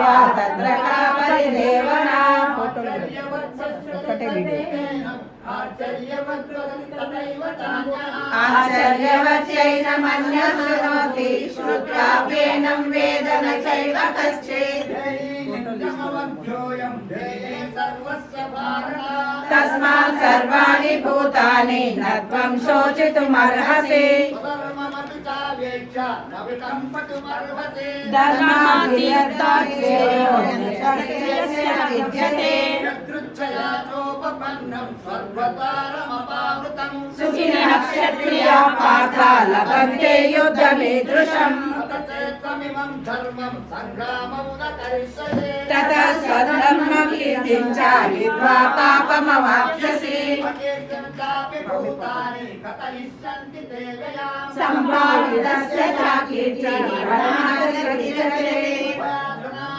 कृत्वा तत्र का परिदेवना आचार्यवच्चैनमन्यः शृणोति श्रुत्वाप्येनं वेद न चैव कश्चित् तस्मात् सर्वाणि भूतानि न त्वं शोचितुमर्हसि सुखिनः क्षत्रियाः पार्था लभन्ते युद्धमीदृशम् ततः स्वधर्मकीर्तिं च हित्वा पापमवाप्स्यसि सम्भावितस्य च कीर्तिः